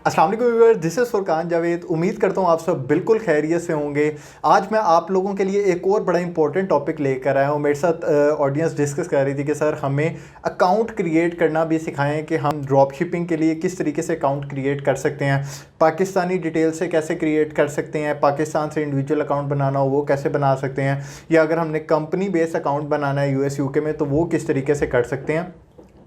अस्सलाम वालेकुम viewers, this is Furqan Javed. उम्मीद करता हूँ आप सब बिल्कुल खैरियत से होंगे। आज मैं आप लोगों के लिए एक और बड़ा इंपॉर्टेंट टॉपिक लेकर आया हूँ। मेरे साथ ऑडियंस डिस्कस कर रही थी कि सर हमें अकाउंट क्रिएट करना भी सिखाएं कि हम ड्रॉप शिपिंग के लिए किस तरीके से अकाउंट क्रिएट कर सकते हैं, पाकिस्तानी डिटेल से कैसे क्रिएट कर सकते हैं, पाकिस्तान से इंडिविजुअल अकाउंट बनाना हो वो कैसे बना सकते हैं, या अगर हमने कंपनी बेस अकाउंट बनाना है US UK में तो वो किस तरीके से कर सकते हैं।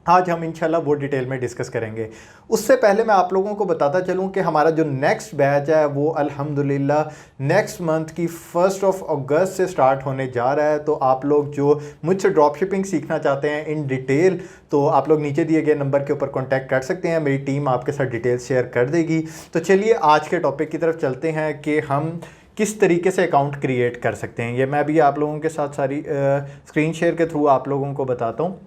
आज हम इंशाल्लाह वो डिटेल में डिस्कस करेंगे। उससे पहले मैं आप लोगों को बताता चलूं कि हमारा जो नेक्स्ट बैच है वो अल्हम्दुलिल्लाह नेक्स्ट मंथ की 1 अगस्त से स्टार्ट होने जा रहा है। तो आप लोग जो मुझसे ड्रॉप शिपिंग सीखना चाहते हैं इन डिटेल, तो आप लोग नीचे दिए गए नंबर के ऊपर कॉन्टैक्ट कर सकते हैं। मेरी टीम आपके साथ डिटेल्स शेयर कर देगी। तो चलिए आज के टॉपिक की तरफ चलते हैं कि हम किस तरीके से अकाउंट क्रिएट कर सकते हैं। ये मैं भी आप लोगों के साथ सारी स्क्रीन शेयर के थ्रू आप लोगों को बताता हूँ।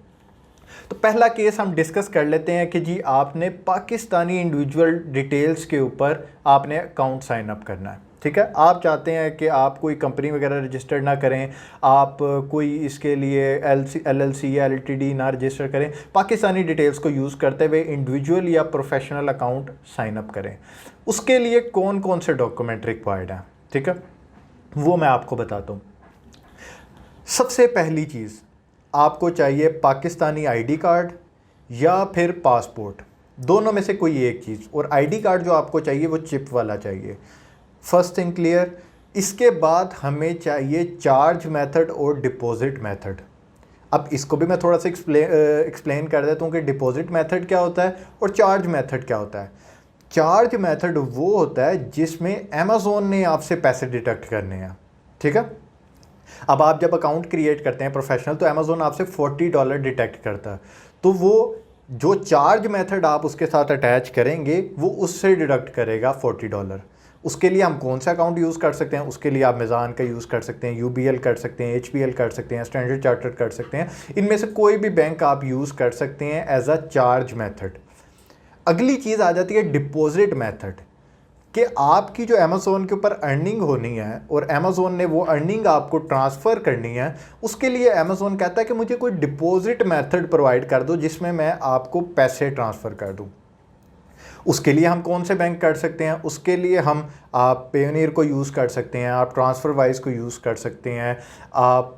तो पहला केस हम डिस्कस कर लेते हैं कि जी आपने पाकिस्तानी इंडिविजुअल डिटेल्स के ऊपर आपने अकाउंट साइन अप करना है। ठीक है, आप चाहते हैं कि आप कोई कंपनी वगैरह रजिस्टर ना करें, आप कोई इसके लिए LLC या LTD ना रजिस्टर करें, पाकिस्तानी डिटेल्स को यूज़ करते हुए इंडिविजुअल या प्रोफेशनल अकाउंट साइन अप करें। उसके लिए कौन कौन से डॉक्यूमेंट रिक्वायर्ड हैं, ठीक है, वो मैं आपको बताता हूँ। सबसे पहली चीज़ आपको चाहिए पाकिस्तानी ID कार्ड या फिर पासपोर्ट, दोनों में से कोई एक चीज़। और ID कार्ड जो आपको चाहिए वो चिप वाला चाहिए, फर्स्ट थिंग क्लियर। इसके बाद हमें चाहिए चार्ज मेथड और डिपॉजिट मेथड। अब इसको भी मैं थोड़ा सा एक्सप्लेन कर देता हूँ कि डिपॉजिट मेथड क्या होता है और चार्ज मेथड क्या होता है। चार्ज मेथड वो होता है जिसमें अमेज़ोन ने आपसे पैसे डिडक्ट करने हैं, ठीक है। अब आप जब अकाउंट क्रिएट करते हैं प्रोफेशनल तो अमेज़ोन आपसे $40 डिटेक्ट करता है, तो वो जो चार्ज मेथड आप उसके साथ अटैच करेंगे वो उससे डिडक्ट करेगा $40। उसके लिए हम कौन सा अकाउंट यूज़ कर सकते हैं? उसके लिए आप मिज़ान का यूज़ कर सकते हैं, UBL कर सकते हैं, HBL कर सकते हैं, स्टैंडर्ड चार्टर्ड कर सकते हैं। इनमें से कोई भी बैंक आप यूज़ कर सकते हैं एज अ चार्ज मेथड। अगली चीज़ आ जाती है डिपॉजिट मेथड, कि आपकी जो अमेज़ोन के ऊपर अर्निंग होनी है और अमेज़ोन ने वो अर्निंग आपको ट्रांसफ़र करनी है, उसके लिए अमेज़ोन कहता है कि मुझे कोई डिपॉजिट मेथड प्रोवाइड कर दो जिसमें मैं आपको पैसे ट्रांसफ़र कर दूं। उसके लिए हम कौन से बैंक कर सकते हैं? उसके लिए हम आप पेयोनियर को यूज़ कर सकते हैं, आप ट्रांसफ़रवाइज को यूज़ कर सकते हैं, आप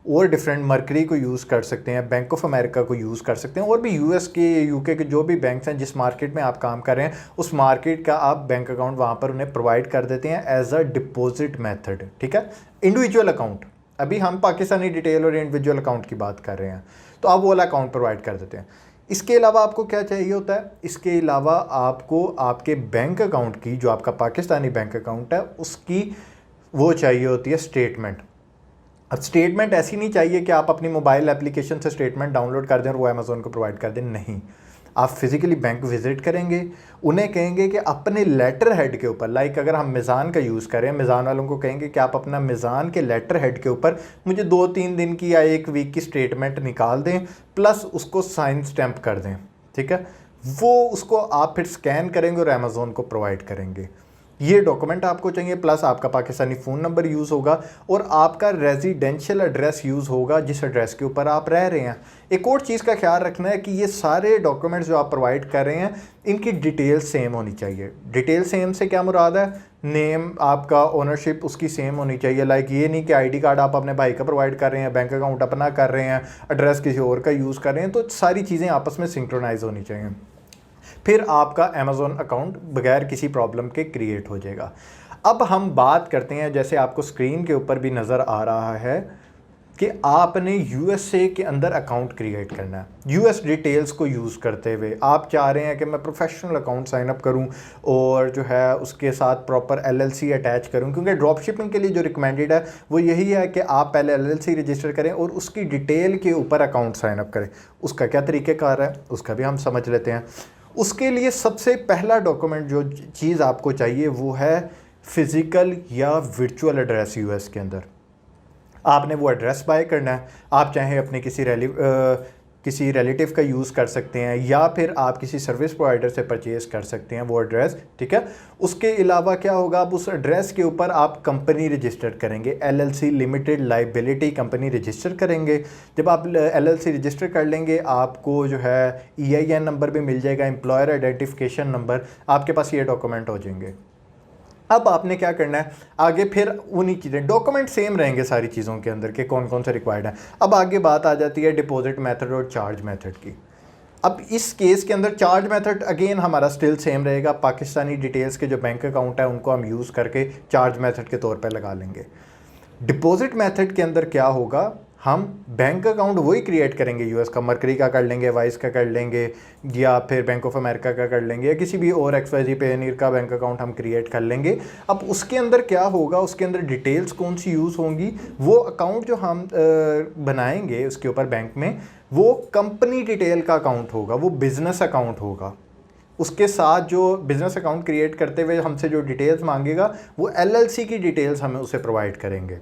और डिफरेंट मर्करी को यूज़ कर सकते हैं, बैंक ऑफ अमेरिका को यूज़ कर सकते हैं, और भी US के UK के जो भी बैंक्स हैं जिस मार्केट में आप काम कर रहे हैं उस मार्केट का आप बैंक अकाउंट वहाँ पर उन्हें प्रोवाइड कर देते हैं एज अ डिपॉजिट मेथड, ठीक है। इंडिविजुअल अकाउंट, अभी हम पाकिस्तानी डिटेल और इंडिविजुअल अकाउंट की बात कर रहे हैं, तो आप वो वाला अकाउंट प्रोवाइड कर देते हैं। इसके अलावा आपको क्या चाहिए होता है? इसके अलावा आपको आपके बैंक अकाउंट की, जो आपका पाकिस्तानी बैंक अकाउंट है उसकी वो चाहिए होती है स्टेटमेंट। अब स्टेटमेंट ऐसी नहीं चाहिए कि आप अपनी मोबाइल एप्लीकेशन से स्टेटमेंट डाउनलोड कर दें और वो अमेज़ोन को प्रोवाइड कर दें, नहीं। आप फिज़िकली बैंक विज़िट करेंगे, उन्हें कहेंगे कि अपने लेटर हेड के ऊपर, लाइक अगर हम मिज़ान का यूज़ करें, मिज़ान वालों को कहेंगे कि आप अपना मिज़ान के लेटर हेड के ऊपर मुझे 2-3 दिन की या 1 वीक की स्टेटमेंट निकाल दें, प्लस उसको साइन स्टैम्प कर दें, ठीक है। वो उसको आप फिर स्कैन करेंगे और अमेज़ोन को प्रोवाइड करेंगे। ये डॉक्यूमेंट आपको चाहिए, प्लस आपका पाकिस्तानी फ़ोन नंबर यूज़ होगा और आपका रेजिडेंशियल एड्रेस यूज़ होगा जिस एड्रेस के ऊपर आप रह रहे हैं। एक और चीज़ का ख्याल रखना है कि ये सारे डॉक्यूमेंट्स जो आप प्रोवाइड कर रहे हैं इनकी डिटेल सेम होनी चाहिए। डिटेल सेम से क्या मुराद है? नेम, आपका ओनरशिप उसकी सेम होनी चाहिए। लाइक ये नहीं कि ID कार्ड आप अपने भाई का प्रोवाइड कर रहे हैं, बैंक अकाउंट अपना कर रहे हैं, एड्रेस किसी और का यूज़ कर रहे हैं, तो सारी चीज़ें आपस में सिंक्रोनाइज होनी चाहिए। फिर आपका अमेज़ोन अकाउंट बगैर किसी प्रॉब्लम के क्रिएट हो जाएगा। अब हम बात करते हैं, जैसे आपको स्क्रीन के ऊपर भी नज़र आ रहा है कि आपने USA के अंदर अकाउंट क्रिएट करना है। US डिटेल्स को यूज़ करते हुए आप चाह रहे हैं कि मैं प्रोफेशनल अकाउंट साइन अप करूं और जो है उसके साथ प्रॉपर LLC अटैच करूं, क्योंकि ड्रॉप शिपिंग के लिए जो रिकमेंडेड है वो यही है कि आप पहले LLC रजिस्टर करें और उसकी डिटेल के ऊपर अकाउंट साइन अप करें। उसका क्या तरीक़ेकार है उसका भी हम समझ लेते हैं। उसके लिए सबसे पहला डॉक्यूमेंट जो चीज़ आपको चाहिए वो है फ़िज़िकल या वर्चुअल एड्रेस। US के अंदर आपने वो एड्रेस बाय करना है। आप चाहे अपने किसी किसी रिलेटिव का यूज़ कर सकते हैं, या फिर आप किसी सर्विस प्रोवाइडर से परचेज़ कर सकते हैं वो एड्रेस, ठीक है। उसके अलावा क्या होगा, आप उस एड्रेस के ऊपर आप कंपनी रजिस्टर करेंगे, LLC limited liability company register करेंगे। जब आप LLC रजिस्टर कर लेंगे, आपको जो है EIN नंबर भी मिल जाएगा, एम्प्लॉयर आइडेंटिफिकेशन नंबर, आपके पास ये डॉक्यूमेंट हो जाएंगे। अब आपने क्या करना है आगे, फिर उन्हीं चीज़ें डॉक्यूमेंट सेम रहेंगे सारी चीज़ों के अंदर के कौन कौन से रिक्वायर्ड हैं। अब आगे बात आ जाती है डिपॉजिट मेथड और चार्ज मेथड की। अब इस केस के अंदर चार्ज मेथड अगेन हमारा स्टिल सेम रहेगा, पाकिस्तानी डिटेल्स के जो बैंक अकाउंट है उनको हम यूज़ करके चार्ज मेथड के तौर पे लगा लेंगे। डिपॉजिट मेथड के अंदर क्या होगा, हम बैंक अकाउंट वही क्रिएट करेंगे, यूएस का मर्करी का कर लेंगे, वाइस का कर लेंगे, या फिर बैंक ऑफ अमेरिका का कर लेंगे, या किसी भी और XYZ पेयोनियर का बैंक अकाउंट हम क्रिएट कर लेंगे। अब उसके अंदर क्या होगा, उसके अंदर डिटेल्स कौन सी यूज़ होंगी, वो अकाउंट जो हम बनाएंगे उसके ऊपर बैंक में, वो कंपनी डिटेल का अकाउंट होगा, वो बिज़नेस अकाउंट होगा। उसके साथ जो बिज़नेस अकाउंट क्रिएट करते हुए हमसे जो डिटेल्स मांगेगा वो LLC की डिटेल्स हमें उसे प्रोवाइड करेंगे।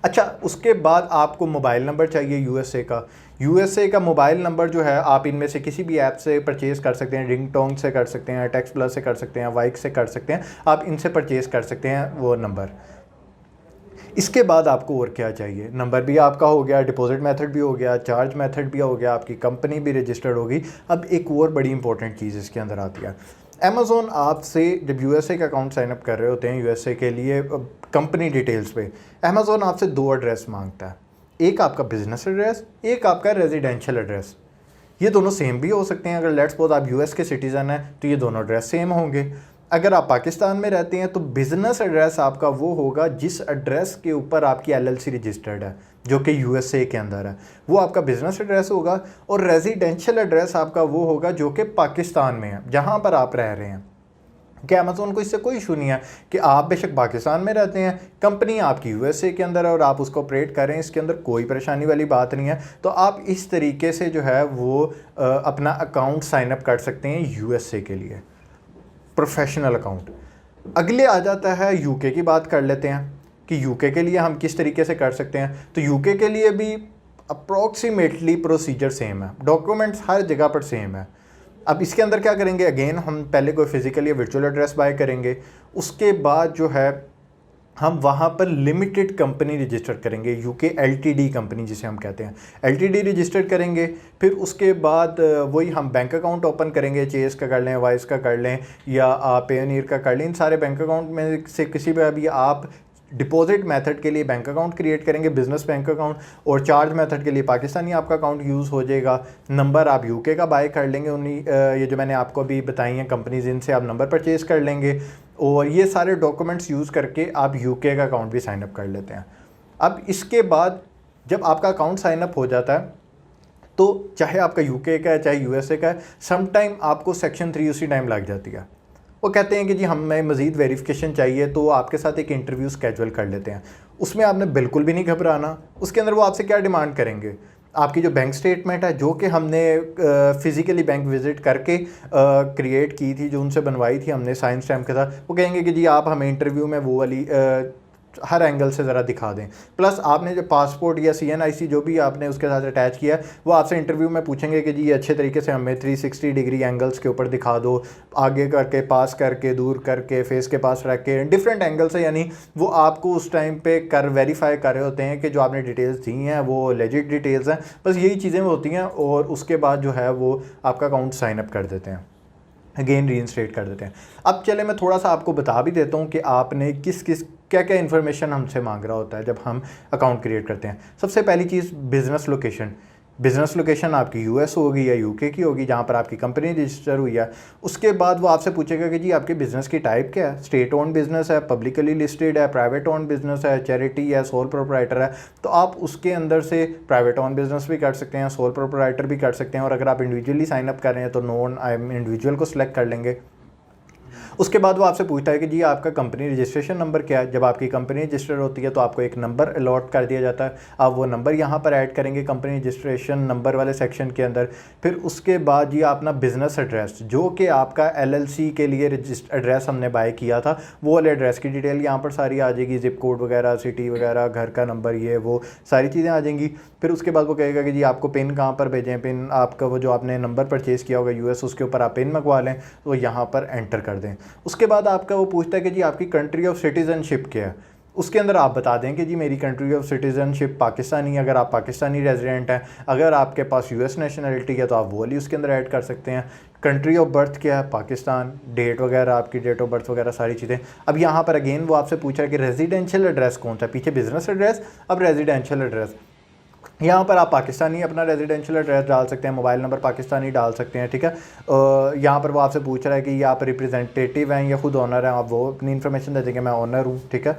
अच्छा, उसके बाद आपको मोबाइल नंबर चाहिए USA का मोबाइल नंबर जो है आप इनमें से किसी भी ऐप से परचेज़ कर सकते हैं, रिंगटोन से कर सकते हैं, टेक्स्ट प्लस से कर सकते हैं, वाइक से कर सकते हैं, आप इनसे परचेज़ कर सकते हैं वो नंबर। इसके बाद आपको और क्या चाहिए, नंबर भी आपका हो गया, डिपॉजिट मेथड भी हो गया, चार्ज मेथड भी हो गया, आपकी कंपनी भी रजिस्टर्ड होगी। अब एक और बड़ी इंपॉर्टेंट चीज़ इसके अंदर आती है, अमेज़ोन आपसे जब USA का अकाउंट साइनअप कर रहे होते हैं USA के लिए कंपनी डिटेल्स पे, अमेज़ोन आपसे 2 एड्रेस मांगता है, एक आपका बिजनेस एड्रेस, एक आपका रेजिडेंशियल एड्रेस। ये दोनों सेम भी हो सकते हैं, अगर लेट्स सपोज आप US के सिटीज़न हैं तो ये दोनों एड्रेस सेम होंगे। अगर आप पाकिस्तान में रहते हैं तो बिज़नेस एड्रेस आपका वो होगा जिस एड्रेस के ऊपर आपकी LLC रजिस्टर्ड है, जो कि USA के अंदर है, वो आपका बिज़नेस एड्रेस होगा। और रेजिडेंशियल एड्रेस आपका वो होगा जो कि पाकिस्तान में है, जहाँ पर आप रह रहे हैं। कि अमेज़ोन को इससे कोई इशू नहीं है कि आप बेशक पाकिस्तान में रहते हैं, कंपनी आपकी USA के अंदर है और आप उसको ऑपरेट कर रहे हैं, इसके अंदर कोई परेशानी वाली बात नहीं है। तो आप इस तरीके से जो है वो अपना अकाउंट साइनअप कर सकते हैं USA के लिए, प्रोफेशनल अकाउंट। अगले आ जाता है UK की बात कर लेते हैं कि UK के लिए हम किस तरीके से कर सकते हैं। तो UK के लिए भी अप्रॉक्सीमेटली प्रोसीजर सेम है, डॉक्यूमेंट्स हर जगह पर सेम है। अब इसके अंदर क्या करेंगे, अगेन हम पहले कोई फिजिकल या वर्चुअल एड्रेस बाय करेंगे, उसके बाद जो है हम वहाँ पर लिमिटेड कंपनी रजिस्टर करेंगे, UK LTD कंपनी जिसे हम कहते हैं, LTD रजिस्टर करेंगे। फिर उसके बाद वही हम बैंक अकाउंट ओपन करेंगे, चेस का कर लें, वाइस का कर लें, या आप पेयोनियर का कर लें। इन सारे बैंक अकाउंट में से किसी पर अभी आप डिपॉजिट मेथड के लिए बैंक अकाउंट क्रिएट करेंगे, बिजनेस बैंक अकाउंट, और चार्ज मेथड के लिए पाकिस्तानी आपका अकाउंट यूज़ हो जाएगा। नंबर आप UK का बाय कर लेंगे, उन्हीं ये जो मैंने आपको अभी बताई हैं कंपनीज, इनसे आप नंबर परचेज़ कर लेंगे, और ये सारे डॉक्यूमेंट्स यूज़ करके आप UK का अकाउंट भी साइनअप कर लेते हैं। अब इसके बाद जब आपका अकाउंट साइनअप हो जाता है तो चाहे आपका UK का है चाहे USA का है, सम टाइम आपको सेक्शन 3 उसी टाइम लग जाती है। वो कहते हैं कि जी हमें मज़ीद वेरिफिकेशन चाहिए, तो वो आपके साथ एक इंटरव्यू स्केजुअल कर लेते हैं। उसमें आपने बिल्कुल भी नहीं घबराना। उसके अंदर वो आपसे क्या डिमांड करेंगे, आपकी जो बैंक स्टेटमेंट है जो कि हमने फ़िज़िकली बैंक विज़िट करके क्रिएट की थी, जो उनसे बनवाई थी हमने साइन स्टैम्प के साथ, वो कहेंगे कि जी आप हमें इंटरव्यू में वो वाली हर एंगल से ज़रा दिखा दें। प्लस आपने जो पासपोर्ट या CNIC जो भी आपने उसके साथ अटैच किया है, वो आपसे इंटरव्यू में पूछेंगे कि जी ये अच्छे तरीके से हमें 360 डिग्री एंगल्स के ऊपर दिखा दो, आगे करके, पास करके, दूर करके, फेस के पास रख के, डिफरेंट एंगल से। यानी वो आपको उस टाइम पे वेरीफाई कर रहे होते हैं कि जो आपने डिटेल्स दी हैं वो लेजिट डिटेल्स हैं। बस यही चीज़ें होती हैं, और उसके बाद जो है वो आपका अकाउंट साइनअप कर देते हैं, अगेन रीइंस्टेट कर देते हैं। अब चले मैं थोड़ा सा आपको बता भी देता हूँ कि आपने किस किस क्या क्या इन्फॉर्मेशन हमसे मांग रहा होता है जब हम अकाउंट क्रिएट करते हैं। सबसे पहली चीज़ बिज़नेस लोकेशन। बिज़नेस लोकेशन आपकी US होगी या UK की होगी, जहाँ पर आपकी कंपनी रजिस्टर हुई है। उसके बाद वो आपसे पूछेगा कि जी आपके बिज़नेस की टाइप क्या है, स्टेट ओन बिज़नेस है, पब्लिकली लिस्टेड है, प्राइवेट ओन बिज़नेस है, चैरिटी है, सोल प्रोप्राइटर है। तो आप उसके अंदर से प्राइवेट ओन बिज़नेस भी कर सकते हैं, सोल प्रोप्राइटर भी कर सकते हैं, और अगर आप इंडिविजुअली साइनअप कर रहे हैं तो नॉन इंडिविजुअल को सिलेक्ट कर लेंगे। उसके बाद वो आपसे पूछता है कि जी आपका कंपनी रजिस्ट्रेशन नंबर क्या है। जब आपकी कंपनी रजिस्टर होती है तो आपको एक नंबर अलॉट कर दिया जाता है, आप वो नंबर यहाँ पर ऐड करेंगे कंपनी रजिस्ट्रेशन नंबर वाले सेक्शन के अंदर। फिर उसके बाद जी अपना बिजनेस एड्रेस, जो कि आपका एलएलसी के लिए एड्रेस हमने बाय किया था, वो वाले एड्रेस की डिटेल यहाँ पर सारी आ जाएगी, जिप कोड वगैरह, सिटी वगैरह, घर का नंबर, ये वो सारी चीज़ें आ जाएंगी। फिर उसके बाद वो कहेगा कि जी आपको पिन कहाँ पर भेजें, पिन आपका वो जो आपने नंबर परचेज़ किया होगा यूएस, उसके ऊपर आप पिन मंगवा लें तो यहाँ पर एंटर कर दें। उसके बाद आपका वो पूछता है कि जी आपकी कंट्री ऑफ सिटीज़नशिप क्या है। उसके अंदर आप बता दें कि जी मेरी कंट्री ऑफ सिटीज़नशिप पाकिस्तानी, अगर आप पाकिस्तानी रेजिडेंट हैं। अगर आपके पास यूएस नेशनलिटी है तो आप वो वाली उसके अंदर ऐड कर सकते हैं। कंट्री ऑफ बर्थ क्या है, पाकिस्तान, डेट वगैरह, आपकी डेट ऑफ बर्थ वगैरह सारी चीज़ें। अब यहाँ पर अगेन वो आपसे पूछ रहा है कि रेजिडेंशियल एड्रेस कौन सा है, पीछे बिजनेस एड्रेस, अब रेजिडेंशियल एड्रेस। यहाँ पर आप पाकिस्तानी अपना रेजिडेंशियल एड्रेस डाल सकते हैं, मोबाइल नंबर पाकिस्तानी डाल सकते हैं, ठीक है। यहाँ पर वो आपसे पूछ रहा है कि ये आप रिप्रेजेंटेटिव हैं या खुद ओनर हैं, आप वो अपनी इन्फॉर्मेशन दे देंगे, मैं ओनर हूँ, ठीक है।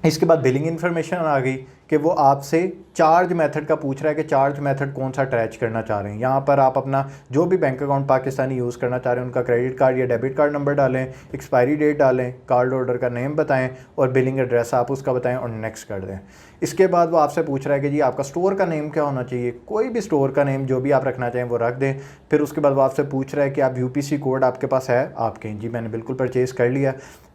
इसके बाद बिलिंग इन्फॉर्मेशन आ गई कि वो आपसे चार्ज मेथड का पूछ रहा है कि चार्ज मेथड कौन सा अटैच करना चाह रहे हैं। यहाँ पर आप अपना जो भी बैंक अकाउंट पाकिस्तानी यूज़ करना चाह रहे हैं उनका क्रेडिट कार्ड या डेबिट कार्ड नंबर डालें, एक्सपायरी डेट डालें, कार्ड होल्डर का नेम बताएं और बिलिंग एड्रेस आप उसका बताएं और नेक्स्ट कर दें। इसके बाद वो आपसे पूछ रहा है कि जी आपका स्टोर का नेम क्या होना चाहिए, कोई भी स्टोर का नेम जो भी आप रखना चाहें वो रख दें। फिर उसके बाद वो आपसे पूछ रहा है कि आप यूपीसी कोड आपके पास है आपके, जी मैंने बिल्कुल परचेज़ कर लिया।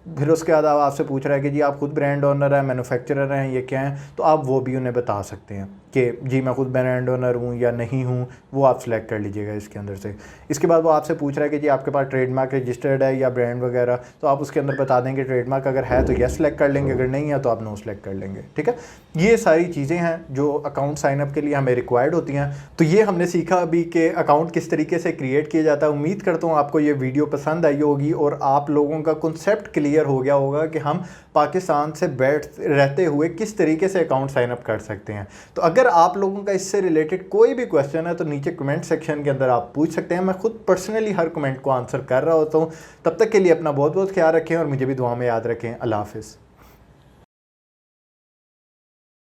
फिर उसके बाद आपसे पूछ रहा है कि जी आप खुद ब्रांड ओनर हैं, मैन्युफैक्चरर हैं, ये क्या हैं, तो आप वो भी उन्हें बता सकते हैं कि जी मैं खुद ब्रांड ओनर हूँ या नहीं हूँ, वो आप सेलेक्ट कर लीजिएगा इसके अंदर से। इसके बाद वो आपसे पूछ रहा है कि जी आपके पास ट्रेडमार्क रजिस्टर्ड है या ब्रांड वगैरह, तो आप उसके अंदर बता देंगे ट्रेडमार्क अगर है तो यस सेलेक्ट कर लेंगे, अगर नहीं है तो आप नो सेलेक्ट कर लेंगे, ठीक है। ये सारी चीज़ें हैं जो अकाउंट साइनअप के लिए हमें रिक्वायर्ड होती हैं। तो ये हमने सीखा अभी कि अकाउंट किस तरीके से क्रिएट किया जाता है। उम्मीद करता हूँ आपको ये वीडियो पसंद आई होगी और आप लोगों का कॉन्सेप्ट क्लियर हो गया होगा कि हम पाकिस्तान से रहते हुए किस तरीके से अकाउंट साइन अप कर सकते हैं। तो अगर आप लोगों का इससे रिलेटेड कोई भी क्वेश्चन है तो नीचे कमेंट सेक्शन के अंदर आप पूछ सकते हैं, मैं खुद पर्सनली हर कमेंट को आंसर कर रहा होता हूँ। तब तक के लिए अपना बहुत बहुत ख्याल रखें और मुझे भी दुआ में याद रखें। अल्लाह हाफिज़।